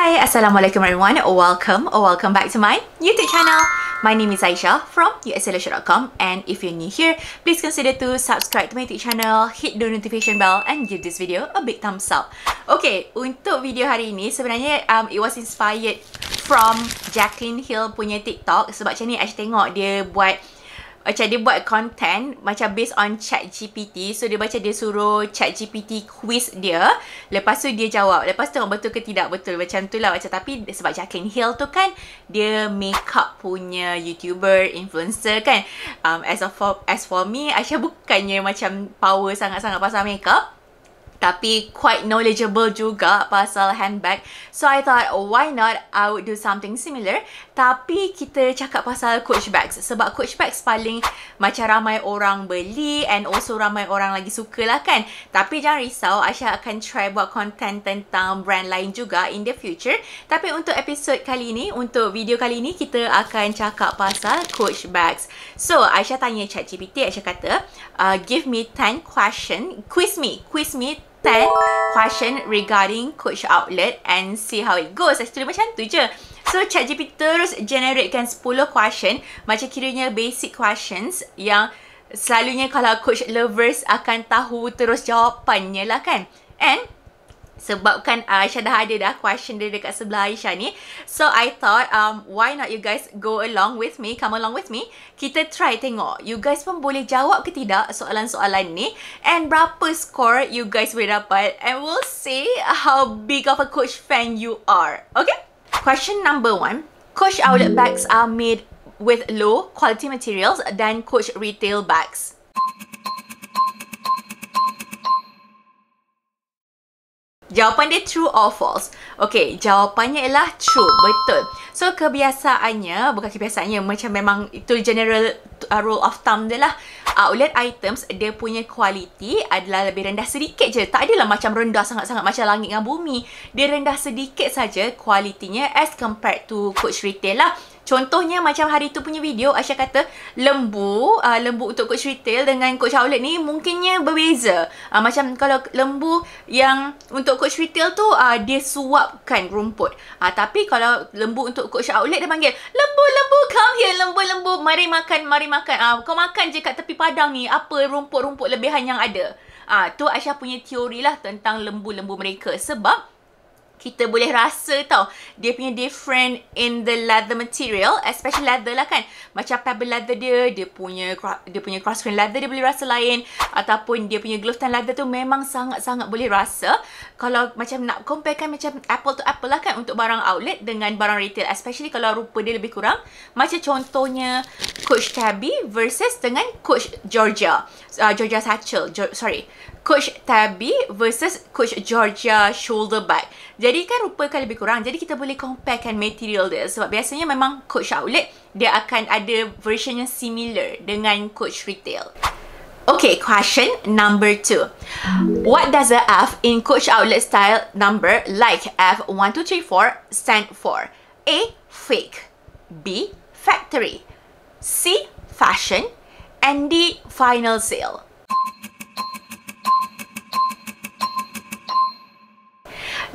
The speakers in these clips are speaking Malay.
Hi, Assalamualaikum everyone. Welcome back to my YouTube channel. My name is Aisyah from usalusha.com, and if you're new here, please consider to subscribe to my YouTube channel, hit the notification bell and give this video a big thumbs up. Okay, untuk video hari ini sebenarnya it was inspired from Jaclyn Hill punya TikTok, sebab macam ni Aisyah tengok dia buat content macam based on ChatGPT. So dia suruh ChatGPT quiz dia, lepas tu dia jawab, lepas tu betul ke tidak betul, macam tu lah. Tapi sebab Jaclyn Hill tu kan dia makeup punya YouTuber, influencer kan. As for me, Aisyah bukannya macam power sangat-sangat pasal makeup, tapi quite knowledgeable juga pasal handbag. So I thought, why not I would do something similar. Tapi kita cakap pasal Coach bags, sebab Coach bags paling macam ramai orang beli, and also ramai orang lagi suka lah kan. Tapi jangan risau, Aisyah akan try buat content tentang brand lain juga in the future. Tapi untuk episod kali ni, untuk video kali ni, kita akan cakap pasal Coach bags. So Aisyah tanya ChatGPT, Aisyah kata, give me 10 question, quiz me 10 question regarding Coach outlet and see how it goes. Saya tulis macam tu je. So ChatGPT terus generatekan 10 question, macam kiranya basic questions yang selalunya kalau Coach lovers akan tahu terus jawapannya lah kan. And sebabkan Aisyah dah ada question dia dekat sebelah Aisyah ni, so I thought why not you guys go along with me, come along with me. Kita try tengok you guys pun boleh jawab ke tidak soalan-soalan ni, and berapa score you guys boleh dapat, and we'll see how big of a Coach fan you are. Okay? Question number 1. Coach outlet bags are made with low quality materials than Coach retail bags. Jawapan dia true or false? Okay, jawapannya ialah true, betul. So kebiasaannya, macam memang itu general rule of thumb dia lah. Outlet items, dia punya quality adalah lebih rendah sedikit je. Tak adalah macam rendah sangat-sangat macam langit dengan bumi. Dia rendah sedikit saja kualitinya as compared to Coach retail lah. Contohnya macam hari tu punya video, Aisyah kata lembu untuk Coach retail dengan Coach outlet ni mungkinnya berbeza. Macam kalau lembu yang untuk Coach retail tu dia suapkan rumput. Tapi kalau lembu untuk Coach outlet dia panggil, lembu come here, lembu mari makan. Kau makan je kat tepi padang ni, apa rumput-rumput lebihan yang ada. Tu Aisyah punya teori lah tentang lembu-lembu mereka, sebab kita boleh rasa tau dia punya different in the leather material, especially leather lah kan. Macam pebble leather dia punya cross grain leather dia boleh rasa lain, ataupun dia punya glove tan leather tu memang sangat-sangat boleh rasa. Kalau macam nak comparekan macam apple to apple lah kan untuk barang outlet dengan barang retail, especially kalau rupa dia lebih kurang. Macam contohnya Coach Tabby versus dengan Coach Georgia Satchel, Coach Tabby versus Coach Georgia shoulder bag. Jadi kan rupa kan lebih kurang. Jadi kita boleh comparekan material dia, sebab biasanya memang Coach outlet dia akan ada version yang similar dengan Coach retail. Okay, question number 2. What does the F in Coach outlet style number like F1234 stand for? A. Fake, B. Factory, C. Fashion, and D. Final sale.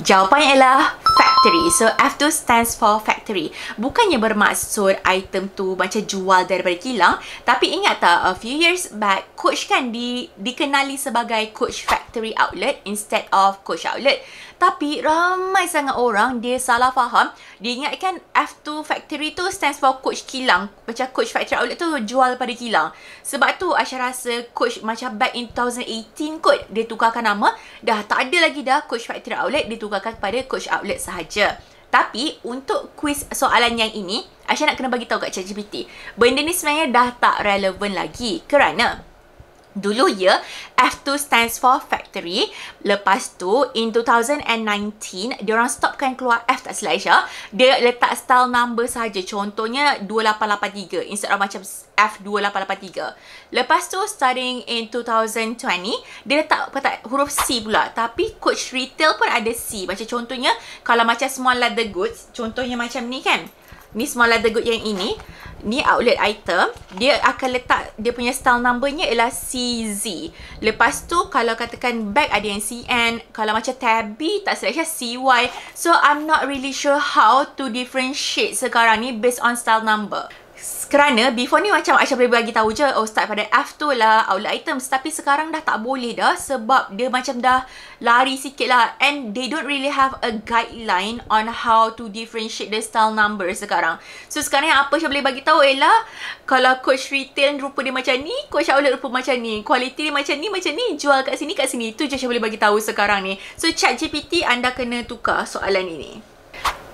Jawapannya ialah factory. So F2 stands for factory. Bukannya bermaksud item tu macam jual daripada kilang, tapi ingat tak, a few years back Coach kan dikenali sebagai Coach factory outlet instead of Coach outlet. Tapi ramai sangat orang dia salah faham. Dia ingatkan F2 factory tu stands for Coach kilang, macam Coach factory outlet tu jual pada kilang. Sebab tu Aisyah rasa Coach macam back in 2018 kot dia tukarkan nama. Dah tak ada lagi Coach factory outlet, dia tukarkan kepada Coach outlet sahaja. Tapi untuk quiz soalan yang ini, Aisyah nak kena bagi tahu kat ChatGPT, benda ni sebenarnya dah tak relevan lagi. Kerana dulu F2 stands for factory. Lepas tu in 2019 diorang stopkan keluar F, tak silap Aisyah. Dia letak style number saja. Contohnya 2883 instead of macam F2883. Lepas tu starting in 2020 dia letak huruf C pula. Tapi Coach retail pun ada C. Macam contohnya kalau macam small leather goods, contohnya macam ni kan, ni small leather goods yang ini, ni outlet item, dia akan letak dia punya style numbernya ialah CZ. Lepas tu kalau katakan bag ada yang CN, kalau macam tabby tak silap CY. So I'm not really sure how to differentiate sekarang ni based on style number. Kerana before ni macam Aisyah boleh bagi tahu je, oh start pada F tu lah outlet items, tapi sekarang dah tak boleh dah sebab dia macam dah lari sikit lah, and they don't really have a guideline on how to differentiate the style number sekarang. So sekarang yang apa Aisyah boleh bagi tahu ialah kalau Coach retail rupa dia macam ni, Coach outlet rupa macam ni, quality dia macam ni, jual kat sini. Itu je Aisyah boleh bagi tahu sekarang ni. So ChatGPT anda kena tukar soalan ini.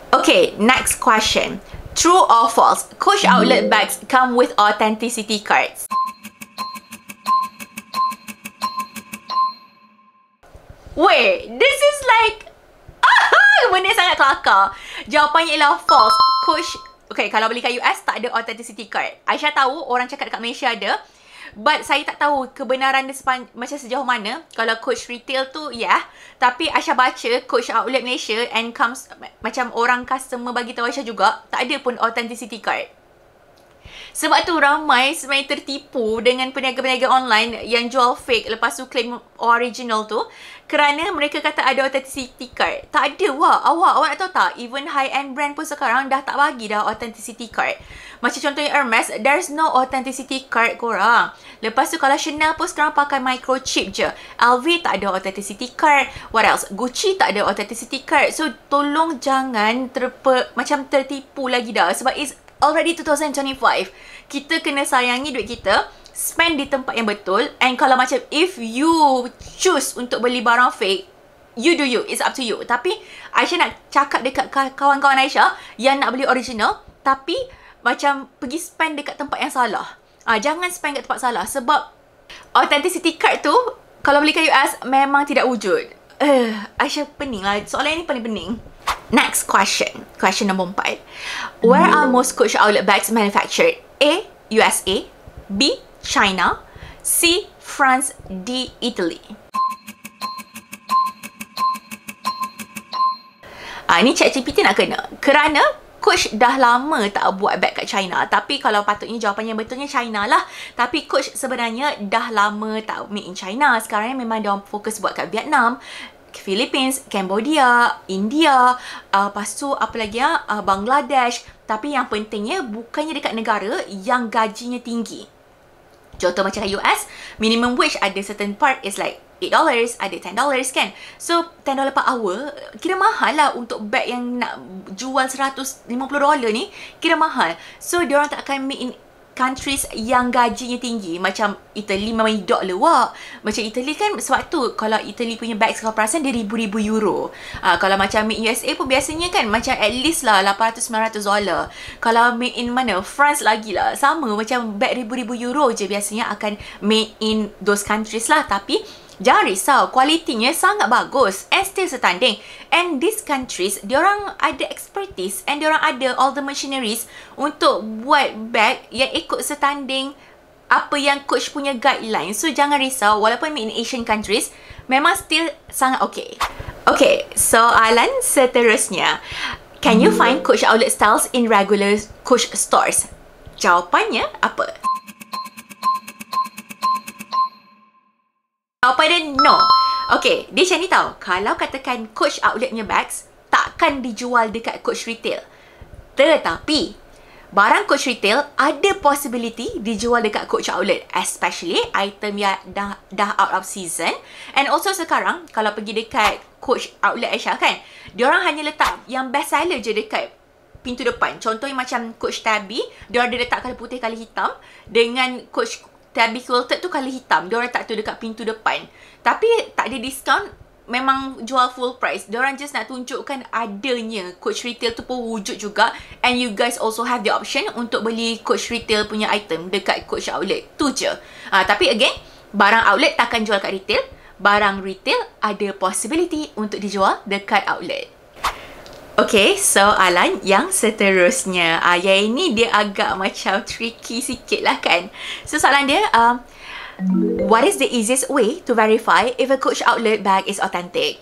Okay, next question. True or false? Coach outlet bags come with authenticity cards. Wait, this is like benda sangat kelakar. Jawapannya ialah false. Coach, okay, kalau beli kat US tak ada authenticity card. Aisyah tahu orang cakap dekat Malaysia ada, but saya tak tahu kebenaran dia macam sejauh mana. Kalau Coach retail tu, yeah. Tapi Aisyah baca Coach outlet Malaysia and comes macam orang customer bagi tahu Aisyah juga, tak ada pun authenticity card. Sebab tu ramai sebenarnya tertipu dengan peniaga-peniaga online yang jual fake lepas tu claim original tu, kerana mereka kata ada authenticity card. Tak ada wah. Awak nak tahu tak? Even high-end brand pun sekarang dah tak bagi dah authenticity card. Macam contohnya Hermes, there's no authenticity card korang. Lepas tu kalau Chanel pun sekarang pakai microchip je. LV tak ada authenticity card. What else? Gucci tak ada authenticity card. So tolong jangan macam tertipu lagi dah. Sebab it's already 2025. Kita kena sayangi duit kita. Spend di tempat yang betul. And kalau macam if you choose untuk beli barang fake, you do you. It's up to you. Tapi Aisyah nak cakap dekat kawan-kawan Aisyah yang nak beli original, tapi macam pergi spend dekat tempat yang salah. Jangan spend kat tempat salah. Sebab authenticity card tu kalau beli kat US memang tidak wujud. Aisyah pening lah. Soalan ni paling pening. Next question. Question number 4. Where are most Coach outlet bags manufactured? A. USA. B. China. C. France. D. Italy. Ni ChatGPT nak kena. Kerana Coach dah lama tak buat bag kat China. Tapi kalau patutnya jawapannya betulnya China lah. Tapi Coach sebenarnya dah lama tak made in China. Sekarang ni memang dia fokus buat kat Vietnam, Philippines, Cambodia, India, lepas tu apa lagi Bangladesh. Tapi yang pentingnya bukannya dekat negara yang gajinya tinggi. Contoh macam kat US, minimum wage ada certain part is like $8, ada $10 kan. So $10 per hour kira mahal lah untuk bag yang nak jual $150 ni, kira mahal. So diorang tak akan make in countries yang gajinya tinggi. Macam Italy memang hidup lewat. Macam Italy kan, sebab tu kalau Italy punya bag kalau perasan dia ribu-ribu euro. Kalau macam made USA pun biasanya kan macam at least lah $800-900. Kalau made in mana? France lagi lah. Sama macam bag ribu-ribu euro je biasanya akan made in those countries lah. Tapi jangan risau, kualitinya sangat bagus and still setanding. And these countries, diorang ada expertise and diorang ada all the machineries untuk buat bag yang ikut setanding apa yang Coach punya guideline. So jangan risau, walaupun made in Asian countries, memang still sangat okay. Okay, soalan seterusnya. Can you find Coach outlet styles in regular Coach stores? Jawapannya apa? Jawapan dia no. Okay, dia macam ni tau. Kalau katakan Coach outletnya bags, takkan dijual dekat Coach retail. Tetapi barang Coach retail ada possibility dijual dekat Coach outlet, especially item yang dah out of season. And also sekarang kalau pergi dekat Coach outlet Aisyah kan, diorang hanya letak yang best seller je dekat pintu depan. Contohnya macam Coach Tabby, diorang ada letak colour putih, colour hitam. Dengan Coach Tabby Quilted tu colour hitam, diorang letak tu dekat pintu depan. Tapi tak ada diskaun, memang jual full price. Diorang just nak tunjukkan adanya Coach retail tu pun wujud juga. And you guys also have the option untuk beli Coach retail punya item dekat Coach outlet. Tu je. Tapi again, barang outlet takkan jual kat retail. Barang retail ada possibility untuk dijual dekat outlet. Okay, soalan yang seterusnya. Yang ini dia agak macam tricky sikit lah kan. So soalan dia, what is the easiest way to verify if a Coach outlet bag is authentic?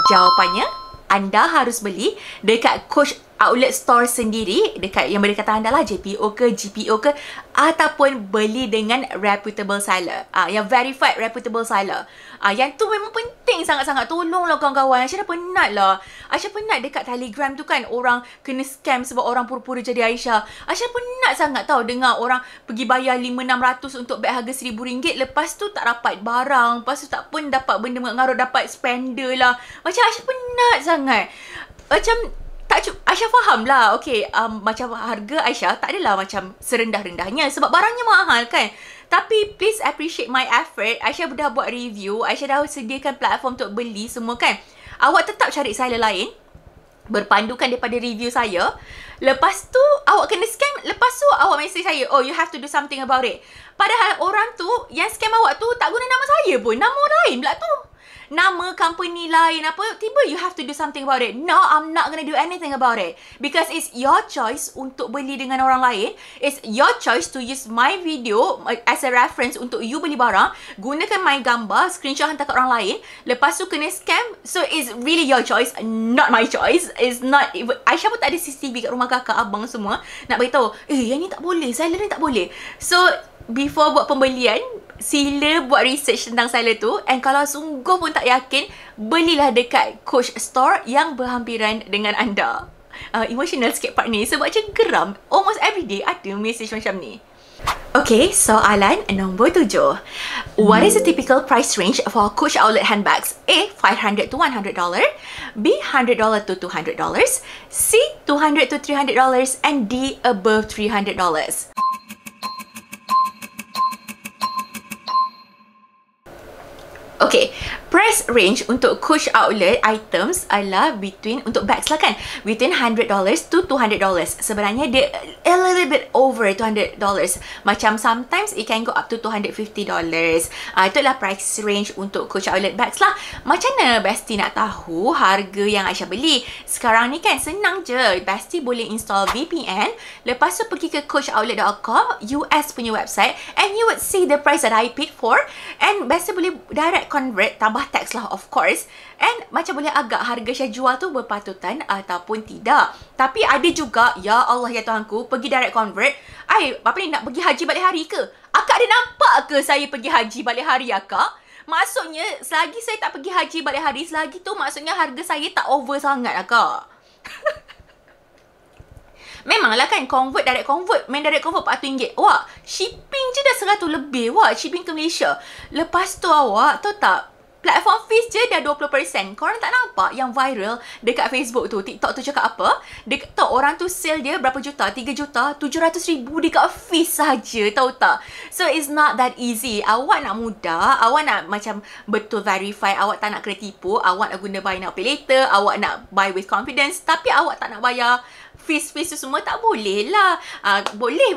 Jawapannya anda harus beli dekat Coach outlet store sendiri, dekat yang berdekatan anda lah, JPO ke, GPO ke, ataupun beli dengan reputable seller, yang verified reputable seller. Yang tu memang penting sangat-sangat. Tolonglah kawan-kawan, Aisyah dah penat lah. Aisyah penat dekat Telegram tu kan, orang kena scam sebab orang pura-pura jadi Aisyah. Aisyah penat sangat tau dengar orang pergi bayar 500-600 untuk beg harga RM1,000, lepas tu tak dapat barang, lepas tu tak pun dapat benda mengaruh, dapat spender lah. Macam Aisyah penat sangat. Macam Aisyah faham lah, okay, macam harga Aisyah tak adalah macam serendah-rendahnya sebab barangnya mahal kan. Tapi please appreciate my effort. Aisyah dah buat review, Aisyah dah sediakan platform untuk beli semua kan. Awak tetap cari seller lain berpandukan daripada review saya. Lepas tu awak kena scam, lepas tu awak message saya, oh you have to do something about it. Padahal orang tu yang scam awak tu tak guna nama saya pun, nama orang lain pula tu, nama company lain apa, tiba you have to do something about it. No, I'm not gonna do anything about it because it's your choice untuk beli dengan orang lain. It's your choice to use my video as a reference untuk you beli barang. Gunakan my gambar, screenshot hantar kat orang lain, lepas tu kena scam. So it's really your choice, not my choice. It's not. Aisyah pun tak ada CCTV kat rumah kakak, abang semua nak beritahu, yang ni tak boleh, seller ni tak boleh. So before buat pembelian, sila buat research tentang seller tu, and kalau sungguh pun tak yakin, belilah dekat Coach Store yang berhampiran dengan anda. Emotional sikit part ni sebab macam geram. Almost everyday ada message macam ni. Okay, soalan nombor 7. What is the typical price range for Coach outlet handbags? A. $500 to $100, B. $100 to $200, C. $200 to $300, and D. above $300. Okay, price range untuk Coach outlet items adalah untuk bags lah kan, between $100 to $200. Sebenarnya dia a little bit over $200. Macam sometimes it can go up to $250. Itulah price range untuk Coach outlet bags lah. Macam mana Bestie nak tahu harga yang Aisyah beli? Sekarang ni kan senang je. Bestie boleh install VPN, lepas tu pergi ke coachoutlet.com, US punya website, and you would see the price that I paid for, and Bestie boleh direct convert, tambah tax lah of course, and macam boleh agak harga Syah jual tu berpatutan ataupun tidak. Tapi ada juga, ya Allah ya Tuhanku, pergi direct convert, apa ni, nak pergi haji balik hari ke? Akak ada nampak ke saya pergi haji balik hari akak? Maksudnya selagi saya tak pergi haji balik hari, selagi tu maksudnya harga saya tak over sangat akak. Memanglah kan, direct convert RM400. Wah, shipping je dah 100 lebih. Wah, shipping ke Malaysia. Lepas tu awak tahu tak, platform fees je dah 20%. Korang tak nampak yang viral dekat Facebook tu, TikTok tu cakap apa? Dekat orang tu sale dia berapa juta? 3 juta, 700,000 dekat fees saja, tahu tak? So it's not that easy. Awak nak mudah, awak nak macam betul verify, awak tak nak kena tipu, awak nak guna buy now pay later, awak nak buy with confidence, tapi awak tak nak bayar fees tu semua, tak boleh lah. Boleh.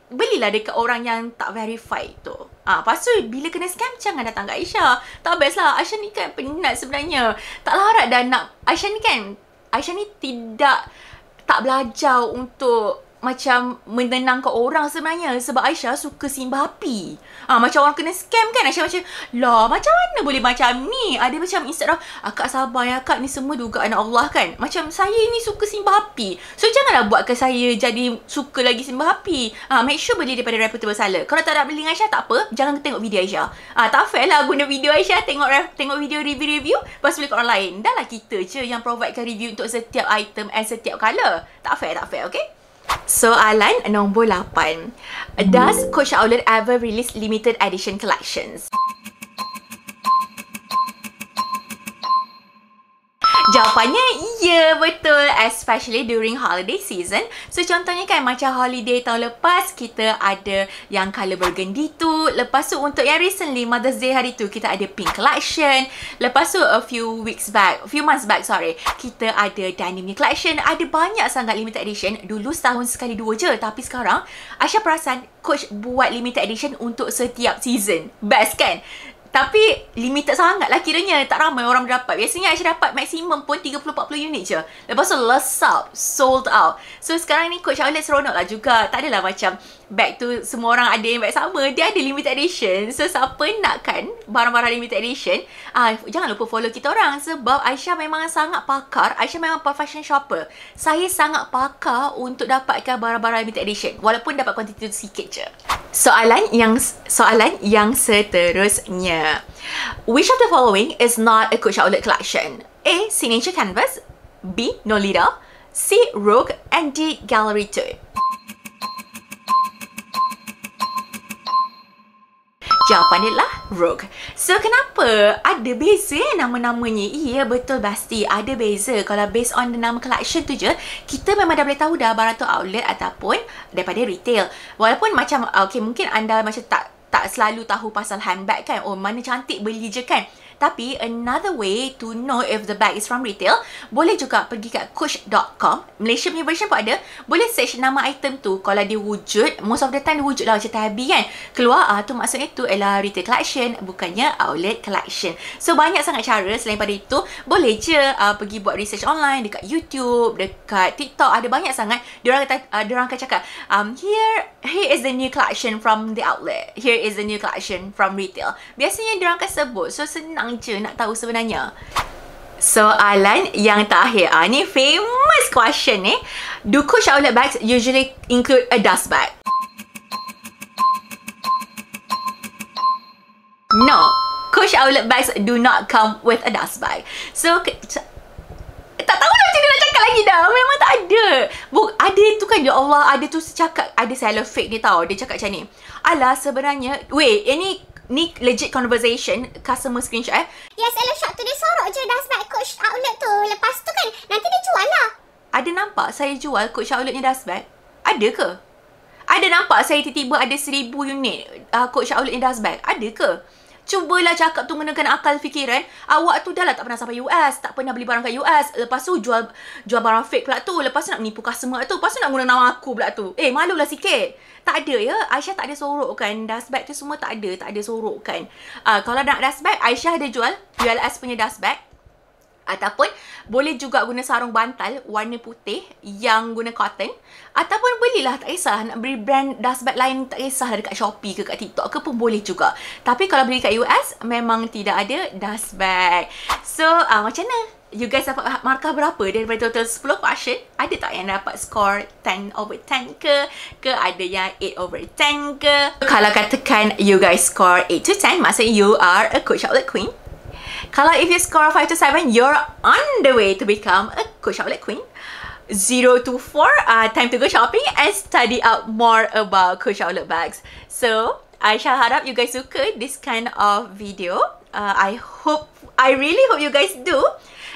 Belilah dekat orang yang tak verify tu. Lepas tu, bila kena scam, jangan datang kat Aisyah. Tak best lah. Aisyah ni kan penat sebenarnya. Tak larat dah nak. Aisyah ni tak belajar untuk macam menenangkan orang sebenarnya. Sebab Aisyah suka simbah api. Macam orang kena scam kan, Aisyah macam, lah macam mana boleh macam ni? Ada macam instead of, akak sabar ya kak, ni semua dugaan Allah kan. Macam saya ni suka simbah api, so janganlah buat ke saya jadi suka lagi simbah api. Make sure beli daripada reputable seller. Kalau tak nak beli dengan Aisyah, tak apa, jangan tengok video Aisyah. Tak fair lah guna video Aisyah, tengok video review, lepas beli kat orang lain. Dah lah kita je yang providekan review untuk setiap item and setiap colour. Tak fair, okay? Soalan nombor 8. Does Coach outlet ever release limited edition collections? Jawapannya ya, betul, especially during holiday season. So contohnya kan, macam holiday tahun lepas kita ada yang colour burgundy tu. Lepas tu untuk yang recently Mother's Day hari tu kita ada pink collection. Lepas tu a few months back kita ada denim collection. Ada banyak sangat limited edition. Dulu setahun sekali 2 je, tapi sekarang Aisyah perasan Coach buat limited edition untuk setiap season. Best kan? Tapi limited sangat lah kiranya. Tak ramai orang dapat. Biasanya Aisyah dapat maksimum pun 30-40 unit je. Lepas tu lesap, sold out. So sekarang ni Coach Outlet seronok lah juga. Tak adalah macam bag tu semua orang ada yang bag sama. Dia ada limited edition. So siapa nak kan barang-barang limited edition, jangan lupa follow kita orang. Sebab Aisyah memang sangat pakar. Aisyah memang professional shopper. Saya sangat pakar untuk dapatkan barang-barang limited edition. Walaupun dapat kuantiti tu sikit je. Soalan yang seterusnya. Which of the following is not a Coach Outlet collection? A. Signature Canvas, B. Nolita, C. Rogue, and D. Gallery 2. Jawapan dia lah Rogue. So, kenapa? Ada beza nama-namanya. Iya, betul pasti. Ada beza. Kalau based on the nama collection tu je, kita memang dah boleh tahu dah barang tu outlet ataupun daripada retail. Walaupun macam, okay, mungkin anda macam tak selalu tahu pasal handbag kan. Oh, mana cantik beli je kan. Tapi, another way to know if the bag is from retail, boleh juga pergi kat Coach.com. Malaysia punya version pun ada. Boleh search nama item tu. Kalau dia wujud, most of the time dia wujud lah macam tabi kan. Keluar, tu maksudnya tu ialah retail collection, bukannya outlet collection. So, banyak sangat cara. Selain pada itu, boleh je pergi buat research online dekat YouTube, dekat TikTok. Ada banyak sangat. Diorang akan cakap, here is the new collection from the outlet. Here is the new collection from retail. Biasanya diorang akan sebut. So, senang je nak tahu sebenarnya. Soalan yang terakhir. Ni famous question ni. Do Coach Outlet bags usually include a dust bag? No. Coach Outlet bags do not come with a dust bag. So, tak tahu dah macam mana nak cakap lagi dah. Memang tak ada. Ada tu kan, ya Allah, ada tu cakap, ada seller fake ni tau. Dia cakap macam ni. Alah, sebenarnya, wait, ni legit conversation, customer screenshot Yes, Ella shop tu dia sorok je dust bag Coach Outlet tu. Lepas tu kan, nanti dia jual lah. Ada nampak saya jual Coach Outlet ni dust bag? Ada ke? Ada nampak saya tiba-tiba ada 1000 unit Coach Outlet ni dust bag? Ada ke? Cubalah cakap tu menggunakan akal fikiran. Awak tu dah lah tak pernah sampai US, tak pernah beli barang kat US. Lepas tu jual barang fake pula tu. Lepas tu nak menipu customer tu. Lepas tu nak guna nama aku pula tu. Malulah sikit. Tak ada ya. Aisyah tak ada sorok kan. Dust bag tu semua tak ada sorok kan. Kalau nak dust bag, Aisyah ada jual ULS punya dust bag. Ataupun boleh juga guna sarung bantal warna putih yang guna cotton. Ataupun belilah, tak kisah. Nak beli brand dust bag lain, tak kisah dekat Shopee ke kat TikTok ke pun boleh juga. Tapi kalau beli kat US, memang tidak ada dust bag. So, macam mana? You guys dapat markah berapa daripada total 10 question? Ada tak yang dapat score 10 over 10 ke? Ke ada yang 8 over 10 ke? Kalau katakan you guys score 8 to 10, maksudnya you are a Coach Outlet Queen. Kalau if you score 5 to 7, you're on the way to become a Coach Outlet Queen. 0 to 4, time to go shopping and study out more about Coach Outlet bags. So, Aisyah harap you guys suka this kind of video. I really hope you guys do.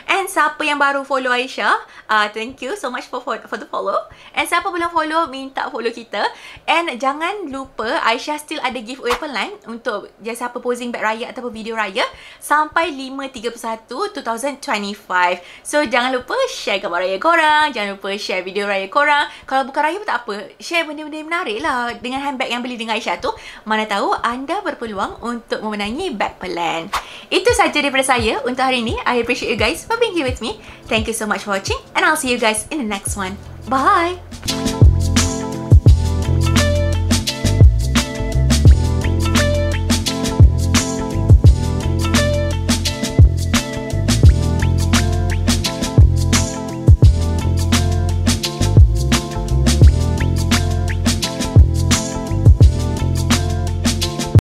And siapa yang baru follow Aisyah, thank you so much for the follow. And siapa belum follow, minta follow kita. And jangan lupa, Aisyah still ada giveaway pelan untuk siapa posing bag raya ataupun video raya sampai 5/31/2025. So jangan lupa share gambar raya korang, jangan lupa share video raya korang. Kalau bukan raya pun tak apa, share benda-benda menarik lah dengan handbag yang beli dengan Aisyah tu. Mana tahu anda berpeluang untuk memenangi bag pelan. Itu saja daripada saya untuk hari ini. I appreciate you guys for being here with me. Thank you so much for watching and I'll see you guys in the next one. Bye!